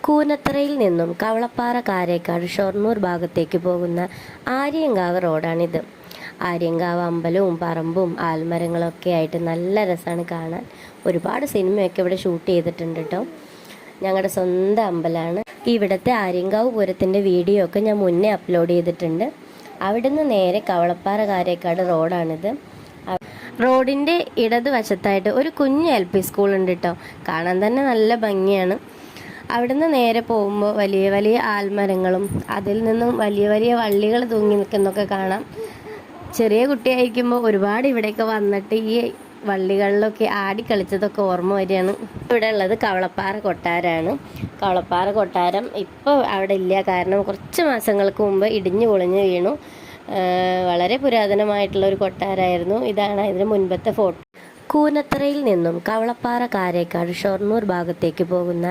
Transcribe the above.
കൂനത്തറയിൽ നിന്നും കവളപ്പാറ കാരേക്കാട് ഷൊർണൂർ ഭാഗത്തേക്ക് പോകുന്ന ആര്യങ്കാവ് റോഡാണിത്. ആര്യങ്കാവ് അമ്പലവും പറമ്പും ആൽമരങ്ങളൊക്കെ ആയിട്ട് നല്ല രസമാണ് കാണാൻ. ഒരുപാട് സിനിമയൊക്കെ ഇവിടെ ഷൂട്ട് ചെയ്തിട്ടുണ്ട് കേട്ടോ. ഞങ്ങളുടെ സ്വന്തം അമ്പലമാണ്. ഇവിടുത്തെ ആര്യങ്കാവ് പൂരത്തിൻ്റെ വീഡിയോ ഒക്കെ ഞാൻ മുന്നേ അപ്ലോഡ് ചെയ്തിട്ടുണ്ട്. അവിടുന്ന് നേരെ കവളപ്പാറ കാരേക്കാട് റോഡാണിത്. റോഡിൻ്റെ ഇടതുവശത്തായിട്ട് ഒരു കുഞ്ഞു LP സ്കൂൾ ഉണ്ട് കേട്ടോ. കാണാൻ തന്നെ നല്ല ഭംഗിയാണ്. അവിടുന്ന് നേരെ പോകുമ്പോൾ വലിയ വലിയ ആൽമരങ്ങളും അതിൽ നിന്നും വലിയ വലിയ വള്ളികൾ തൂങ്ങി നിൽക്കുന്നൊക്കെ കാണാം. ചെറിയ കുട്ടിയായിരിക്കുമ്പോൾ ഒരുപാട് ഇവിടെയൊക്കെ വന്നിട്ട് ഈ വള്ളികളിലൊക്കെ ആടിക്കളിച്ചതൊക്കെ ഓർമ്മ വരികയാണ്. ഇവിടെ ഉള്ളത് കവളപ്പാറ കൊട്ടാരമാണ്. കവളപ്പാറ കൊട്ടാരം ഇപ്പോൾ അവിടെ ഇല്ല, കാരണം കുറച്ച് മാസങ്ങൾക്ക് മുമ്പ് ഇടിഞ്ഞു പൊളിഞ്ഞ് വീണു. വളരെ പുരാതനമായിട്ടുള്ള ഒരു കൊട്ടാരമായിരുന്നു. ഇതാണ് ഇതിന് മുൻപത്തെ ഫോട്ടോ. കൂനത്തറയിൽ നിന്നും കവളപ്പാറ കാരേക്കാട് ഷൊർണൂർ ഭാഗത്തേക്ക് പോകുന്ന